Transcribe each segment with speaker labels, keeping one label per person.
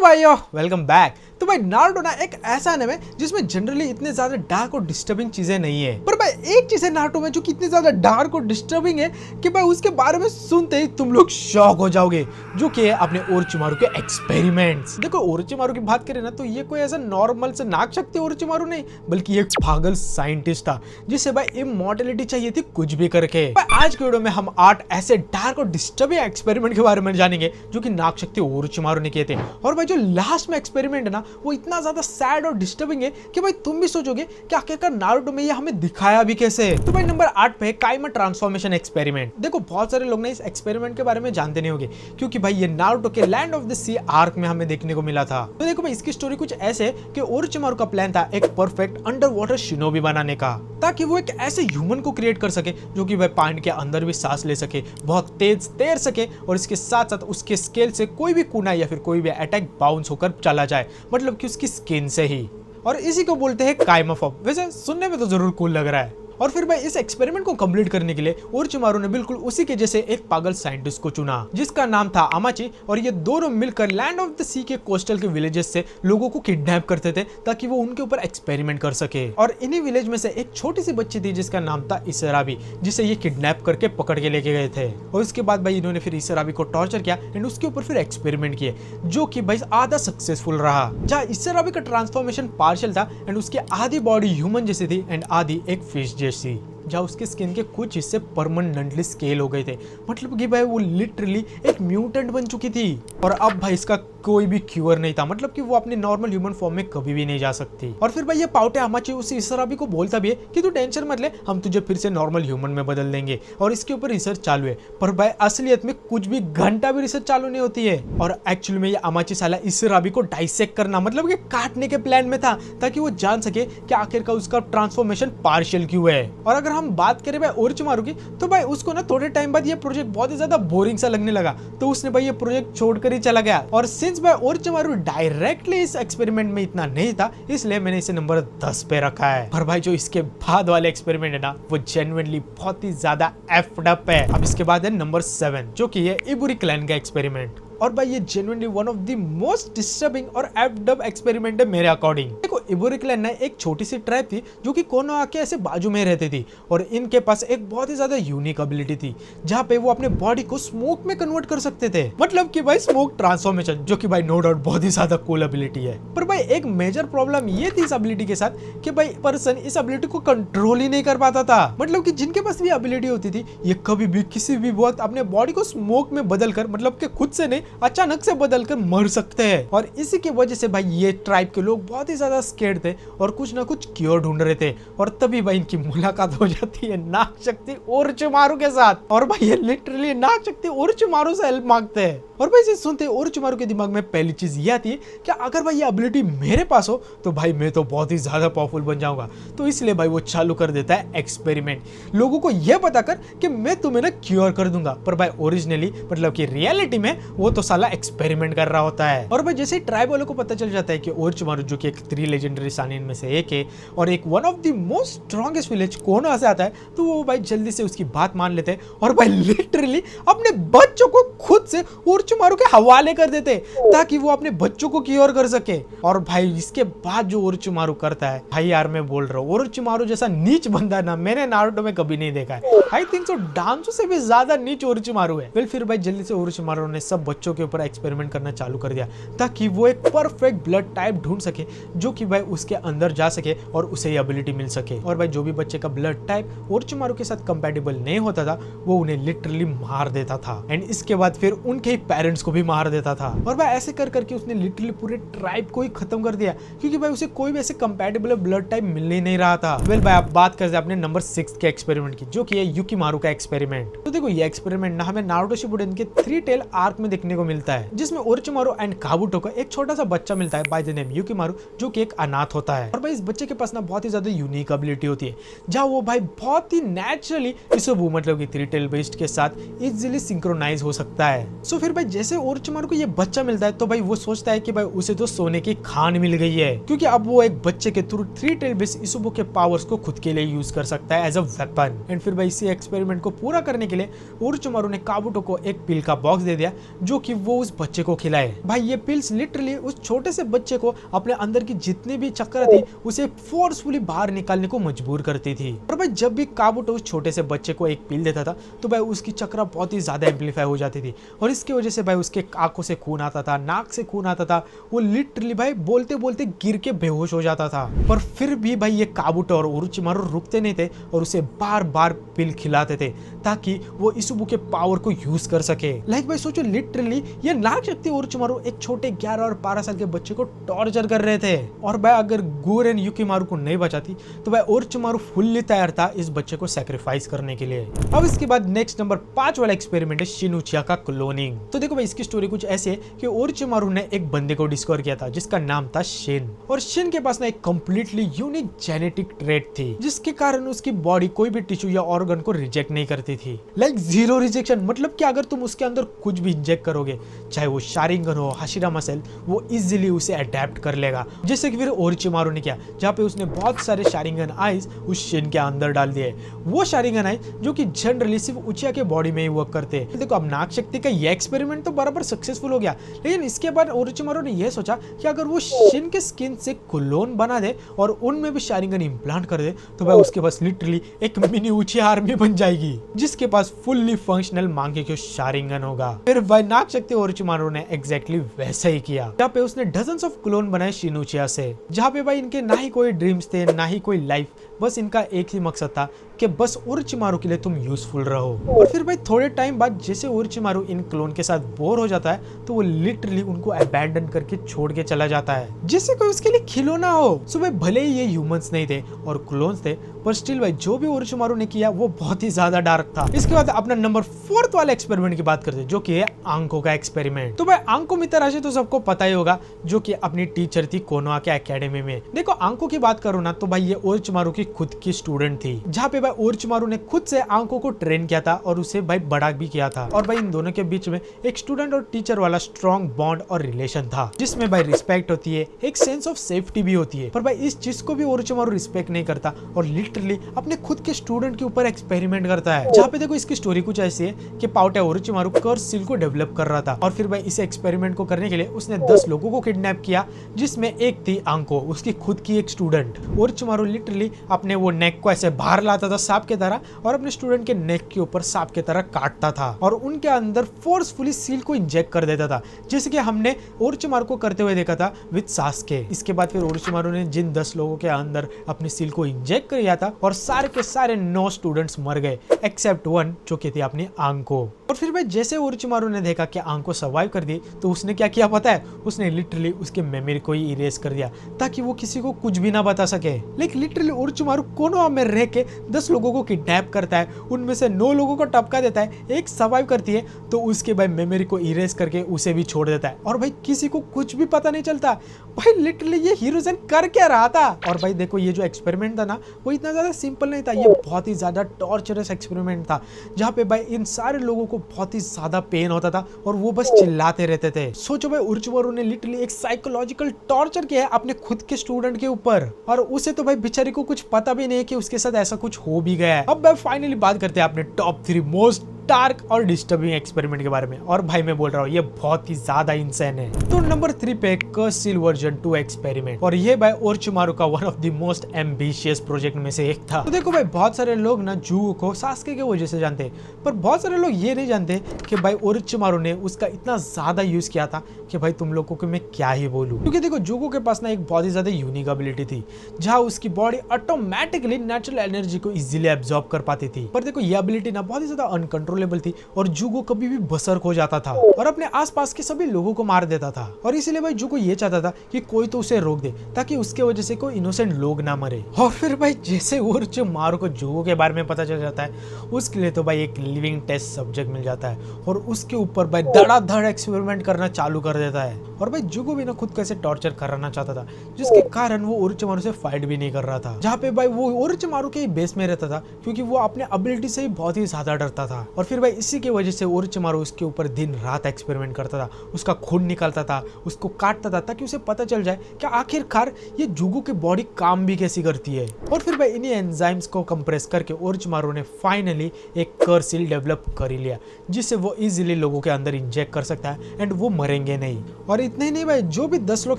Speaker 1: भाइयों welcome back. तो भाई नारुतो ना एक ऐसा एनिमे जिसमें जनरली इतने ज्यादा डार्क और डिस्टर्बिंग चीजें नहीं है, पर भाई एक चीज है नारुतो में जो कि इतनी ज्यादा डार्क और डिस्टर्बिंग है कि भाई उसके बारे में सुनते ही तुम लोग शॉक हो जाओगे, जो कि है अपने ओरोचिमारू के एक्सपेरिमेंट्स। देखो ओरोचिमारू की बात करें ना तो ये कोई ऐसा नॉर्मल से नाक शक्ति ओरोचिमारू नहीं, बल्कि एक पागल साइंटिस्ट था जिसे भाई इमॉर्टैलिटी चाहिए थी कुछ भी करके। आज के वीडियो में हम 8 ऐसे डार्क और डिस्टर्बिंग एक्सपेरिमेंट के बारे में जानेंगे जो कि नाक शक्ति ओरोचिमारू ने किए थे। और भाई जो लास्ट में एक्सपेरिमेंट है ना वो इतना ज्यादा सैड और डिस्टर्बिंग है कि भाई तुम भी सोचोगे कि आखिरकार नारुतो में ये हमें दिखाया भी कैसे है। तो भाई नंबर 8 पे काइमा ट्रांसफॉर्मेशन एक्सपेरिमेंट। देखो बहुत सारे लोग ना इस एक्सपेरिमेंट के बारे में जानते नहीं होंगे क्योंकि भाई ये नारुतो के land of the sea arc में हमें देखने को मिला था। तो देखो भाई इसकी स्टोरी कुछ ऐसे है कि ओरोचिमारू का प्लान था एक परफेक्ट अंडर वाटर शिनोबी बनाने का, ताकि वो एक ऐसे ह्यूमन को क्रिएट कर सके जो कि भाई पानी के अंदर भी सांस ले सके, बहुत तेज तैर सके और इसके साथ साथ उसके स्केल से कोई भी कुना या फिर कोई भी अटैक बाउंस होकर चला जाए, मतलब कि उसकी स्किन से ही। और इसी को बोलते हैं काइमा फॉर्म। वैसे सुनने में तो जरूर कूल लग रहा है। और फिर भाई इस एक्सपेरिमेंट को कंप्लीट करने के लिए ओरोचिमारू ने बिल्कुल उसी के जैसे एक पागल साइंटिस्ट को चुना जिसका नाम था अमाची, और ये दोनों मिलकर लैंड ऑफ द सी के कोस्टल के विलेजेस से लोगों को किडनैप करते थे ताकि वो उनके ऊपर एक्सपेरिमेंट कर सके। और इन्हीं विलेज में से एक छोटी सी बच्ची थी जिसका नाम था इसराबी, जिसे ये किडनैप करके पकड़ के लेके गए थे। और उसके बाद भाई इन्होंने फिर इसराबी को टॉर्चर किया एंड उसके ऊपर फिर एक्सपेरिमेंट किए जो कि भाई आधा सक्सेसफुल रहा, जहाँ इसराबी का ट्रांसफॉर्मेशन पार्शियल था एंड उसकी आधी बॉडी ह्यूमन जैसी थी एंड आधी एक फिश जैसी, जहाँ उसके स्किन के कुछ हिस्से परमानेंटली स्केल हो गए थे, मतलब कि भाई वो लिटरली एक म्यूटेंट बन चुकी थी। और अब भाई इसका कोई भी क्यूर नहीं था, मतलब कि वो अपने नॉर्मल ह्यूमन फॉर्म में कभी भी नहीं जा सकती। और फिर भाई ये पाउटे अमाची उस इसराबी को बोलता भी है कि तू टेंशन मत ले, हम तुझे फिर से नॉर्मल ह्यूमन में बदल देंगे। और इसके ऊपर रिसर्च चालू है, पर भाई असलियत में कुछ भी घंटा भी रिसर्च चालू नहीं होती है। और एक्चुअली में ये अमाची साला इसराबी को डाइसेक्ट करना, मतलब कि काटने के प्लान में था, ताकि वो जान सके कि आखिरकार उसका ट्रांसफॉर्मेशन पार्शियल क्यों है। और अगर हम बात करें भाई ओरोचिमारू की, तो भाई उसको ना थोड़े टाइम बाद ये प्रोजेक्ट बहुत ही ज्यादा बोरिंग सा लगने लगा, तो उसने भाई ये प्रोजेक्ट छोड़कर ही चला गया। और सिंस भाई ओरोचिमारू डायरेक्टली इस एक्सपेरिमेंट में इतना नहीं था, इसलिए मैंने इसे नंबर 10 पे रखा है। पर भाई जो इसके बाद वाले एक्सपेरिमेंट है ना वो जेन्युइनली बहुत ही ज्यादा एफ्ड अप है। अब इसके बाद है नंबर 7 जो कि है इबुरी क्लैन का एक्सपेरिमेंट। और भाई ये genuinely one of the most disturbing और एफ्ड अप एक्सपेरिमेंट है मेरे अकॉर्डिंग। देखो इबुरी क्लैन ना एक छोटी सी ट्राइब थी जो कि कोनोहा के ऐसे बाजू में रहती थी, और इनके पास एक बहुत ही ज्यादा यूनिक एबिलिटी थी जहाँ पे वो अपने बॉडी को स्मोक में कन्वर्ट कर सकते थे, मतलब कि भाई स्मोक ट्रांसफॉर्मेशन, जो कि भाई नो डाउट बहुत ही ज्यादा कूल एबिलिटी है। पर भाई एक मेजर प्रॉब्लम ये थी इस एबिलिटी के साथ कि भाई पर्सन इस एबिलिटी को कंट्रोल ही नहीं कर पाता था, मतलब कि जिनके पास भी एबिलिटी होती थी ये कभी भी किसी भी वक्त अपने बॉडी को स्मोक में बदल कर, मतलब कि खुद से नहीं अचानक से बदलकर मर सकते हैं। और इसी की वजह से भाई ये ट्राइब के लोग बहुत ही ज्यादा स्केर्ड थे और कुछ ना कुछ क्योर ढूंढ रहे थे। और तभी भाई इनकी मुलाकात हो जाती है नाक शक्ति ओरोचिमारू के साथ, और भाई ये लिटरली नाक शक्ति ओरोचिमारू से हेल्प मांगते हैं। और भाई इसे सुनते ओरोचिमारू के दिमाग में पहली चीज ये आती है कि अगर भाई ये एबिलिटी मेरे पास हो तो भाई मैं तो बहुत ही ज्यादा पावरफुल बन जाऊंगा। तो इसलिए भाई वो चालू कर देता है एक्सपेरिमेंट, लोगों को यह बताकर कि मैं तुम्हें ना क्योर कर दूंगा। पर भाई ओरिजिनली मतलब कि रियलिटी में वो तो साला एक्सपेरिमेंट कर रहा होता है। और भाई जैसे ट्राइब वालों को पता चल जाता है कि ओरोचिमारू जो कि एक 3 लेजेंडरी शानिन में से एक है और एक one of the most strongest village Konoha से आता है, तो वो भाई जल्दी से उसकी बात मान लेते हैं और भाई लिटरली अपने बच्चों को खुद से ओरोचिमारू के हवाले कर देते ताकि वो अपने बच्चों को क्योर कर सके। और भाई इसके बाद जो ओरोचिमारू करता है, भाई यार मैं बोल रहा हूँ ओरोचिमारू जैसा नीच बंदा ना मैंने नारुतो में कभी नहीं देखा है। आई थिंक सो डांसो से भी ज्यादा नीच ओरोचिमारू है। वेल फिर भाई जल्दी से ओरोचिमारू ने सब बच्चों के ऊपर एक्सपेरिमेंट करना चालू कर दिया ताकि वो एक परफेक्ट ब्लड टाइप ढूंढ सके जो कि भाई उसके अंदर जा सके और उसे एबिलिटी मिल सके। और भाई जो भी बच्चे का ब्लड टाइप ओरोचिमारू के साथ कंपैटिबल नहीं होता था वो उन्हें लिटरली मार देता था एंड इसके बाद फिर उनके पेरेंट्स को भी मार देता था। और भाई ऐसे कर करके उसने लिटरली पूरे ट्राइब को ही खत्म कर दिया क्योंकि भाई उसे कोई भी ऐसे कंपैटिबल ब्लड टाइप मिल ही नहीं रहा था। वेल भाई आप बात करते हैं अपने नंबर 6 के एक्सपेरिमेंट की जो कि है युकिमारू का एक्सपेरिमेंट। तो देखो ये एक्सपेरिमेंट ना हमें नारुतो शिपुडेन के 3 टेल आर्क में देखने को मिलता है, जिसमें ओरोचिमारू एंड काबुटो का एक छोटा सा बच्चा मिलता है बाय द नेम युकिमारू जो कि एक अनाथ होता है। और भाई इस बच्चे के पास ना बहुत ही ज्यादा यूनिक एबिलिटी होती है जहाँ वो भाई बहुत ही नेचुरली इसोबू मतलब कि 3 टेल बेस्ट के साथ इजीली सिंक्रोनाइज हो सकता है। सो फिर भाई जैसे ओरोचिमारू को ये बच्चा मिलता है तो भाई वो सोचता है कि भाई उसे तो सोने की खान मिल गई है, क्योंकि अब वो एक बच्चे के थ्रू 3 टेल बेस इसुबो के पावर्स को खुद के लिए यूज कर सकता है एज अ वेपन। एंड फिर भाई इसी एक्सपेरिमेंट को पूरा करने के लिए ओरोचिमारू ने काबुटो को एक पिल का बॉक्स दे दिया जो कि वो उस बच्चे को खिलाए। भाई ये पिल्स लिटरली उस छोटे से बच्चे को अपने अंदर की जितनी भी चक्कर थी उसे फोर्सफुली बाहर निकालने को मजबूर करती थी। और भाई जब भी काबुटो उस छोटे से बच्चे को एक पिल देता था तो भाई उसकी चक्र बहुत ही ज्यादा एम्पलीफाई हो जाती थी और इसकी वजह से भाई उसके आंखों से खून आता था, नाक से खून आता था, वो लिटरली भाई बोलते बोलते गिर के बेहोश हो जाता था। पर फिर भी भाई ये काबुटो और ओरोचिमारू रुकते नहीं थे और उसे बार बार पिल खिलाते थे ताकि वो इसुबो के पावर को यूज कर सके। लाइक भाई सोचो लिटरली ये नाग शक्ति ओरोचिमारू एक छोटे 11 और 12 साल के बच्चे को टॉर्चर कर रहे थे। और भाई अगर गुरेन युकिमारू को नहीं बचाती तो भाई ओरोचिमारू फुल्ली तैयार था इस बच्चे को सैक्रिफाइस करने के लिए। अब इसके बाद नेक्स्ट नंबर 5 वाला एक्सपेरिमेंट है शिनुचिया का क्लोनिंग। तो देखो भाई इसकी स्टोरी कुछ ऐसी है कि ओरोचिमारू ने एक बंदे को डिस्कवर किया था जिसका नाम था शिन, और शिन के पास ना एक कंप्लीटली यूनिक जेनेटिक ट्रेट थी जिसके कारण उसकी बॉडी कोई भी टिश्यू या ऑर्गन को रिजेक्ट नहीं करती थी। लाइक जीरो रिजेक्शन, मतलब कि अगर तुम उसके अंदर कुछ भी इंजेक्ट करोगे, चाहे वो शारिंगन हो, हाशिरामा सेल, वो इजीली उसे अडेप्ट कर लेगा। जैसे कि फिर ओरोचिमारू ने किया, जहाँ पे उसने बहुत सारे शारिंगन आइज उस शिन के अंदर डाल दिए। वो शारिंगन आइज जो कि जनरली सिर्फ उचिया के बॉडी में ही वर्क करते हैं। देखो अब नाग शक्ति का ये एक्सपेरिमेंट तो बराबर सक्सेसफुल हो गया, लेकिन इसके बाद ओरोचिमारू ने यह सोचा कि अगर वो शिन के स्किन से क्लोन बना दे और उनमें भी शारिंगन इम्प्लांट कर दे तो भाई उसके पास लिटरली एक मिनी उचिया आर्मी बन जाएगी जिसके पास फुल्ली फंक्शनल मांगेक्यो शारिंगन होगा। फिर भाई नाग शक्ति ओरोचिमारू ने एग्जैक्टली वैसा ही किया, जहाँ पे उसने डजन्स ऑफ क्लोन बनाए शिनुचिया से, जहाँ पे भाई इनके ना ही कोई ड्रीम्स थे ना ही कोई लाइफ, बस इनका एक ही मकसद था कि बस ओरोचिमारू के लिए तुम यूजफुल रहो। और फिर भाई थोड़े टाइम बाद जैसे ओरोचिमारू इन क्लोन के साथ बोर हो जाता है तो वो लिटरली उनको अबैंडन करके छोड़ के चला जाता है जिससे कोई उसके लिए खिलौना हो। सो भाई भले ही ये ह्यूमंस नहीं थे और क्लोन्स थे, पर स्टिल भाई जो भी ओरोचिमारू ने किया वो बहुत ही ज्यादा डार्क था। इसके बाद अपना नंबर 4 वाले एक्सपेरिमेंट की बात करते हैं जो कि है आंको का एक्सपेरिमेंट। तो भाई आंको मिताराशी तो सबको पता ही होगा, जो कि अपनी टीचर थी कोनोहा के एकेडमी में। देखो आंको की बात करो ना तो भाई ये ओरोचिमारू की खुद की स्टूडेंट थी, जहाँ पे भाई ओरोचिमारू ने खुद से आंको को ट्रेन किया था और उसे भाई बड़ा भी किया था। और भाई इन दोनों के बीच में एक स्टूडेंट और टीचर वाला स्ट्रॉन्ग बॉन्ड और रिलेशन था जिसमें भाई रिस्पेक्ट होती है, एक सेंस ऑफ सेफ्टी भी होती है। पर भाई इस चीज को भी ओरोचिमारू रिस्पेक्ट नहीं करता और लिटरली अपने खुद के स्टूडेंट के ऊपर एक्सपेरिमेंट करता है। जहाँ पे देखो इसकी स्टोरी कुछ ऐसी है कि पाउटा ओरोचिमारू कर्स सील को डेवलप कर रहा था और फिर भाई इस एक्सपेरिमेंट को करने के लिए उसने 10 लोगों को किडनैप किया, जिसमें एक थी आंको, उसकी खुद की एक स्टूडेंट। ओरोचिमारू लिटरली अपने वो नेक को ऐसे बाहर लाता था सांप के तरह और अपने स्टूडेंट के नेक के ऊपर सांप के तरह काटता था और उनके अंदर फोर्सफुली सील को इंजेक्ट कर देता था, जैसे कि हमने ओरोचिमारू को करते हुए देखा था विद सास्के। इसके बाद फिर ओरोचिमारू ने जिन 10 लोगों के अंदर अपनी सील को इंजेक्ट किया था और सारे के सारे 9 स्टूडेंट्स मर गए एक्सेप्ट 1 जो कि थी अपनी आंको। और फिर भाई जैसे ओरोचिमारू ने देखा कि आंको सर्वाइव कर दी तो उसने क्या किया पता है, उसने लिटरली उसके मेमोरी को ही इरेज कर दिया ताकि वो किसी को कुछ भी ना बता सके। लेकिन लिटरली ओरोचिमारू कोनोहा में रह के 10 लोगों को किडनैप करता है, उनमें से 9 लोगों को टपका देता है, एक सर्वाइव करती है तो उसके भाई मेमोरी को इरेज करके उसे भी छोड़ देता है और भाई किसी को कुछ भी पता नहीं चलता। भाई लिटरली ये हीरोजन कर क्या रहा था। और भाई देखो ये जो एक्सपेरिमेंट था ना वो इतना ज्यादा सिंपल नहीं था, ये बहुत ही ज्यादा टॉर्चरस एक्सपेरिमेंट था, जहाँ पे भाई इन सारे लोगों को बहुत ही ज्यादा पेन होता था और वो बस चिल्लाते रहते थे। सोचो भाई ओरोचिमारू ने लिटरली एक साइकोलॉजिकल टॉर्चर किया है अपने खुद के स्टूडेंट के ऊपर और उसे तो भाई बेचारी को कुछ पता भी नहीं है कि उसके साथ ऐसा कुछ हो भी गया है। अब भाई फाइनली बात करते हैं अपने टॉप 3 मोस्ट डार्क और डिस्टर्बिंग एक्सपेरिमेंट के बारे में, और भाई मैं बोल रहा हूँ ये बहुत ही ज्यादा इंसेन है। तो नंबर 3 पे कर्स सील वर्जन 2 एक्सपेरिमेंट, और ये भाई ओरोचिमारू का one of the most ambitious project में से एक था। तो देखो भाई बहुत सारे लोग ना जुगो को सास्के के वजह से जानते हैं, पर बहुत सारे लोग ये नहीं जानते कि भाई ओरोचिमारू ने उसका इतना ज्यादा यूज किया था कि भाई तुम लोगों को मैं क्या ही बोलूं। क्योंकि देखो जुगो के पास ना एक बहुत ही ज्यादा यूनिक एबिलिटी थी जहाँ उसकी बॉडी ऑटोमेटिकली नेचुरल एनर्जी को इजीली एब्जॉर्ब कर पाती थी। पर देखो ये एबिलिटी ना बहुत ही ज्यादा अनकंट्रोलेबल थी और जुगो कभी भी बसर्क हो जाता था और अपने आसपास के सभी लोगों को मार देता था। और इसीलिए भाई जुगो ये चाहता था कि कोई तो उसे रोक दे ताकि उसके वजह से कोई इनोसेंट लोग ना मरे। और फिर भाई जैसे ओरोचिमारू को जुगो के बारे में पता चल जाता है उसके लिए तो भाई एक लिविंग टेस्ट सब्जेक्ट मिल जाता है और उसके ऊपर भाई धड़ाधड़ एक्सपेरिमेंट करना चालू कर देता है। और भाई जुगो भी ना खुद कैसे टॉर्चर कराना चाहता था जिसके कारण वो ओरोचिमारू से फाइट भी नहीं कर रहा था, जहाँ पे भाई वो ओरोचिमारू के बेस में रहता था क्योंकि वो अपने एबिलिटी से ही बहुत ही ज्यादा डरता था। और फिर भाई इसी की वजह से ओरोचिमारू उसके ऊपर दिन रात एक्सपेरिमेंट करता था, उसका खून निकालता था, उसको काटता था ताकि उसे पता चल जाए कि आखिरकार ये जुगो की बॉडी काम भी कैसी करती है। और फिर भाई इन्हीं एंजाइम्स को कंप्रेस करके ओरोचिमारू ने फाइनली एक कर्सिल डेवलप कर ही लिया, जिससे वो इजीली लोगों के अंदर इंजेक्ट कर सकता है एंड वो मरेंगे नहीं। और इतने ही नहीं भाई, जो भी 10 लोग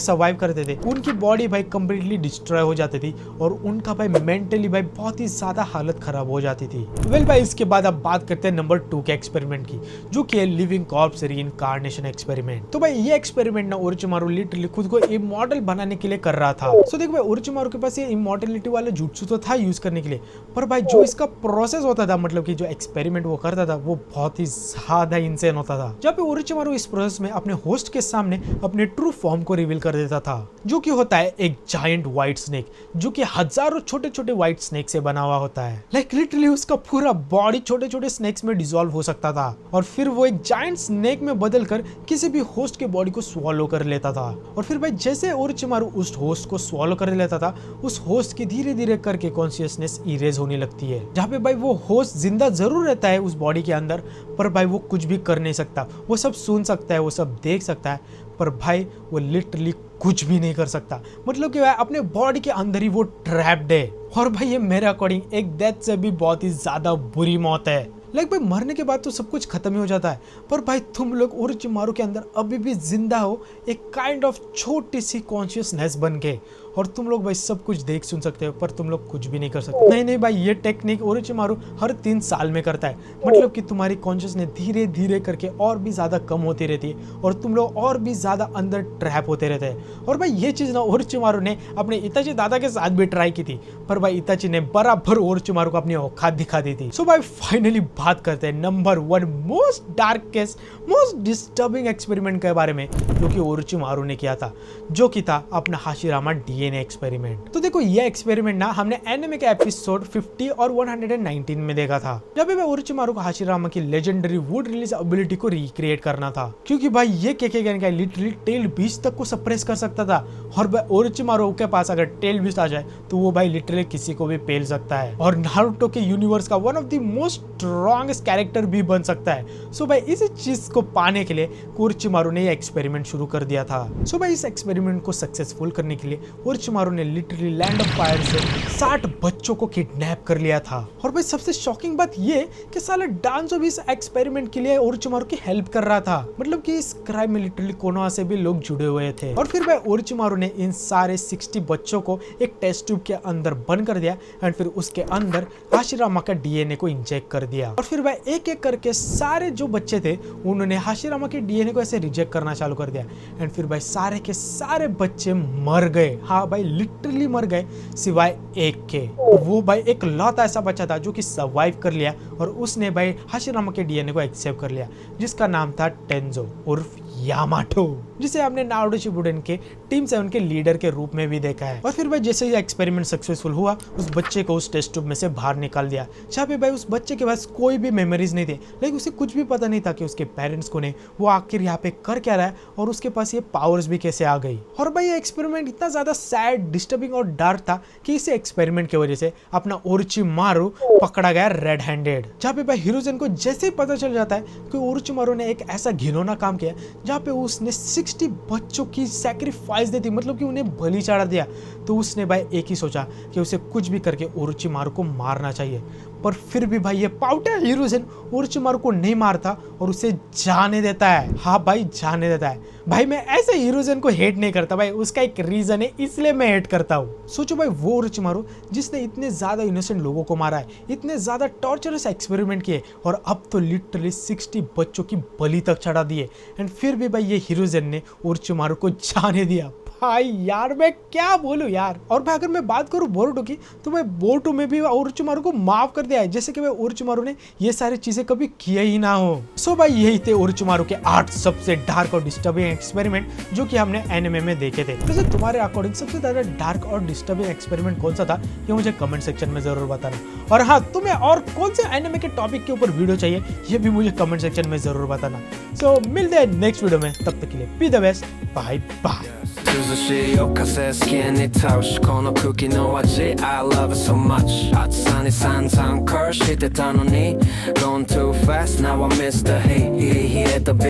Speaker 1: सर्वाइव करते थे उनकी बॉडी भाई कंप्लीटली डिस्ट्रॉय हो जाती थी और उनका भाई मेंटली भाई बहुत ही ज्यादा हालत खराब हो जाती थी। वेल भाई इसके बाद अब बात करते हैं नंबर 2 के एक्सपेरिमेंट की, जो कि है लिविंग कॉर्प्स रीइंकार्नेशन एक्सपेरिमेंट। तो भाई ये एक्सपेरिमेंट ना ओरोचिमारू लिटरली खुद को इमॉर्टल बनाने के लिए कर रहा था। सो देख भाई ओरोचिमारू के पास ये इमॉर्टलिटी वाला जुत्सु तो था यूज करने के लिए, पर भाई जो इसका प्रोसेस होता था, मतलब कि जो एक्सपेरिमेंट वो करता था वो बहुत ही ज्यादा इंसेन होता था। जब भी ओरोचिमारू इस प्रोसेस में अपने होस्ट के सामने अपने ट्रू फॉर्म को रिवील कर देता था, जो कि होता है एक जायंट व्हाइट स्नेक, जो कि हजारों छोटे छोटे व्हाइट स्नेक से बना हुआ होता है। लाइक लिटरली उसका पूरा बॉडी छोटे छोटे स्नेक्स में डिसॉल्व हो सकता था और फिर वो एक जायंट स्नेक में बदलकर किसी भी होस्ट के बॉडी को स्वॉलो कर लेता था। और फिर भाई जैसे ओरोचिमारू उस होस्ट को स्वॉलो कर लेता था, उस होस्ट की धीरे धीरे करके कॉन्शियसनेस इरेज होने लगती है, जहाँ पे भाई वो होस्ट जिंदा जरूर रहता है उस बॉडी के अंदर, पर भाई वो कुछ भी कर नहीं सकता। वो सब सुन सकता है, वो सब देख सकता है, पर भाई वो लिटरली कुछ भी नहीं कर सकता। मतलब कि भाई अपने बॉडी के अंदर ही वो ट्रैप्ड है। और भाई ये मेरे अकॉर्डिंग एक डेथ से भी बहुत ही ज्यादा बुरी मौत है। लाइक भाई मरने के बाद तो सब कुछ खत्म ही हो जाता है, पर भाई तुम लोग ओरोचिमारू के अंदर अभी भी जिंदा हो एक काइंड ऑफ छोटी सी कॉन्शियसनेस बन के, और तुम लोग भाई सब कुछ देख सुन सकते हो, पर तुम लोग कुछ भी नहीं कर सकते। नहीं भाई ये टेक्निक ओरोचिमारू हर 3 साल में करता है। मतलब कि तुम्हारी कॉन्शियसनेस धीरे धीरे करके और भी ज्यादा कम होती रहती है और तुम लोग और भी ज्यादा अंदर ट्रैप होते रहते हैं। और भाई ये चीज ना ओरोचिमारू ने अपने इताची दादा के साथ भी ट्राई की थी, पर भाई इताची ने बराबर ओरोचिमारू को अपनी औकात दिखा दी थी। सो भाई फाइनली बात करते हैं number 1 most darkest most disturbing experiment के बारे में, जो कि ओरोचिमारू ने किया था, जो कि था अपना हाशिरामा डीएनए एक्सपेरिमेंट। तो देखो ये एक्सपेरिमेंट ना हमने एनिमे के एपिसोड 50 और 119 में देखा था, जब भी ओरोचिमारू को हाशिरामा की लेजेंडरी वुड रिलीज एबिलिटी को रिक्रिएट करना था, क्योंकि भाई ये केकेगन का लिटरली टेल बीस्ट तक को सप्रेस कर सकता था। और भाई ओरोचिमारू के पास अगर टेल बीस्ट आ जाए तो वो भाई लिटरली किसी को भी पेल सकता है और नारुतो के यूनिवर्स का one of the most strongest character भी बन सकता है। सो भाई इस चीज को पाने के लिए ओरोचिमारू ने ये एक्सपेरिमेंट शुरू कर दिया था। सो भाई इस एक्सपेरिमेंट को सक्सेसफुल करने के लिए ओरोचिमारू ने लिटरली लैंड ऑफ फायर से 60 बच्चों को किडनैप कर लिया था। और भाई सबसे शॉकिंग बात ये कि साला डांजो भी इस एक्सपेरिमेंट के लिए ओरोचिमारू की हेल्प कर रहा था। मतलब कि इस क्राइम में लिटरली कोनोहा से भी लोग जुड़े हुए थे। और फिर भाई ओरोचिमारू ने इन सारे 60 बच्चों को एक टेस्ट ट्यूब के अंदर बंद कर दिया एंड फिर उसके अंदर हाशिरामा का डीएनए को इंजेक्ट कर दिया। और फिर भाई एक एक करके सारे जो बच्चे थे उन्होंने हाशिरामा के डीएनए को ऐसे रिजेक्ट करना चालू कर दिया एंड फिर भाई सारे के सारे बच्चे मर गए। हाँ भाई लिटरली मर गए सिवाय एक के। वो भाई एक लौता ऐसा बच्चा था जो कि सर्वाइव कर लिया और उसने भाई हाशिरामा के डीएनए को एक्सेप्ट कर लिया, जिसका नाम था टेंजो उर्फ यामाटो, जिसे हमने नारुतो शिपुडेन के टीम 7 के लीडर के रूप में भी देखा है। और फिर भाई जैसे ही एक्सपेरिमेंट सक्सेसफुल हुआ, उस बच्चे को उस टेस्ट ट्यूब में से बाहर निकाल दिया, जहाँ पे भाई उस बच्चे के पास कोई भी मेमोरीज नहीं थे। लेकिन उसे कुछ भी पता नहीं था कि उसके पेरेंट्स को ने वो आखिर यहाँ पे कर क्या रहा है और उसके पास ये पावर्स भी कैसे आ गई। और भाई ये एक्सपेरिमेंट इतना ज्यादा सैड, डिस्टर्बिंग और डार्क था कि इस एक्सपेरिमेंट की वजह से अपना ओरोचिमारू पकड़ा गया रेड हैंडेड, जहाँ पे भाई हिरोजन को जैसे ही पता चल जाता है कि ओरोचिमारू ने एक ऐसा घिनौना काम किया जहाँ पे उसने 60 बच्चों की सैक्रिफाइस दी थी, मतलब कि उन्हें बलि चढ़ा दिया। तो उसने भाई एक ही सोचा कि उसे कुछ भी करके ओरोचिमारू को मारना चाहिए, पर फिर भी भाई ये पाउटा हिरोजन ओरोचिमारू को नहीं मारता और उसे जाने देता है। हाँ भाई जाने देता है। भाई मैं ऐसे हिरोजन को हेट नहीं करता भाई, उसका एक रीजन है इसलिए मैं हेट करता हूँ। सोचो भाई वो ओरोचिमारू जिसने इतने ज्यादा इनोसेंट लोगों को मारा है, इतने ज्यादा टॉर्चरस एक्सपेरिमेंट किए और अब तो लिटरली 60 बच्चों की बलि तक चढ़ा दिए एंड फिर भी भाई ये हिरोजन ने ओरोचिमारू को जाने दिया। भाई यार मैं क्या बोलूं यार। और भाई अगर मैं बात करूं बोरुटो की, तो भाई बोरुटो में भी ओरोचिमारू को माफ कर दिया है, जैसे कि भाई ओरोचिमारू ने ये सारी चीजें कभी किया ही ना हो। सो भाई यही थे ओरोचिमारू के 8 सबसे डार्क और डिस्टर्बिंग एक्सपेरिमेंट जो कि हमने एनिमे में देखे थे। वैसे तुम्हारे अकॉर्डिंग सबसे ज्यादा डार्क और डिस्टर्बिंग एक्सपेरिमेंट कौन सा था, ये मुझे कमेंट सेक्शन में जरूर बताना। और हाँ, तुम्हें और कौन से एनिमे के टॉपिक के ऊपर वीडियो चाहिए ये भी मुझे कमेंट सेक्शन में जरूर बताना। सो मिलते हैं नेक्स्ट वीडियो में, तब तक के लिए be the best, bye bye.
Speaker 2: 涼しい夜風好きに倒しこの空気の味 I love it so much 暑さに散々curseしてたのに Gone too fast now I miss the heat 冷えたビ